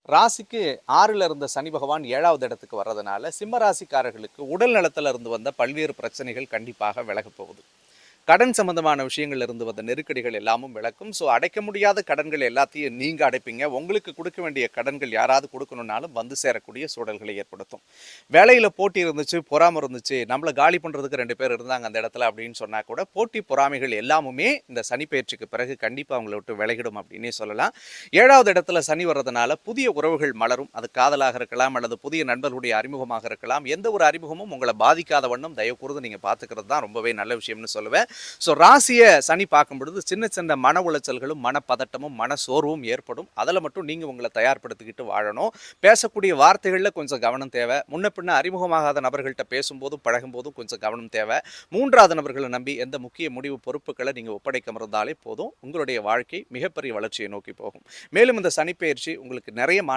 ராசிக்கு 6ல் இருந்த சனி பகவான் 7வது இடத்துக்கு வர்றதுனால சிம்ம ராசிக்காரர்களுக்கு உடல் நலத்தில் இருந்து வந்த பல்வேறு பிரச்சனைகள் கண்டிப்பாக விலகப் போகுது. கடன் சம்பந்தமான விஷயங்கள்ல இருந்து வந்த நெருக்கடிகள் எல்லாமும் விளக்கும். ஸோ அடைக்க முடியாத கடன்கள் எல்லாத்தையும் நீங்க அடைப்பீங்க. உங்களுக்கு கொடுக்க வேண்டிய கடன்கள் யாராவது கொடுக்கணும்னாலும் வந்து சேரக்கூடிய சூழல்களை ஏற்படுத்தும். வேலையில் போட்டி இருந்துச்சு, பொறாமை இருந்துச்சு, நம்மளை காலி பண்ணுறதுக்கு 2 பேர் இருந்தாங்க அந்த இடத்துல அப்படின்னு சொன்னால் கூட போட்டி பொறாமைகள் எல்லாமுமே இந்த சனி பயிற்சிக்கு பிறகு கண்டிப்பாக அவங்கள விட்டு விலகிடும் அப்படின்னே சொல்லலாம். 7வது இடத்துல சனி வர்றதுனால புதிய உறவுகள் மலரும். அது காதலாக இருக்கலாம் அல்லது புதிய நண்பர்களுடைய அறிமுகமாக இருக்கலாம். எந்த ஒரு அறிமுகமும் உங்களை பாதிக்காத வண்ணம் தயவு கூர்ந்து நீங்கள் பார்த்துக்கிறது தான் ரொம்பவே நல்ல விஷயம்னு சொல்லுவேன். ஸோ ராசியை சனி பார்க்கும் பொழுது சின்ன சின்ன மன உளைச்சல்களும் மனப்பதட்டமும் மன சோர்வும் ஏற்படும். அதில் மட்டும் நீங்கள் உங்களை தயார்படுத்திக்கிட்டு வாழணும். பேசக்கூடிய வார்த்தைகளில் கொஞ்சம் கவனம் தேவை. முன்ன பின்ன அறிமுகமாகாத நபர்கள்ட்ட பேசும்போதும் பழகும்போதும் கொஞ்சம் கவனம் தேவை. 3வது நபர்களை நம்பி எந்த முக்கிய முடிவு பொறுப்புகளை நீங்கள் ஒப்படைக்க இருந்தாலே போதும். உங்களுடைய வாழ்க்கை மிகப்பெரிய வளர்ச்சியை நோக்கி போகும். மேலும் இந்த சனிப்பெயர்ச்சி உங்களுக்கு நிறைய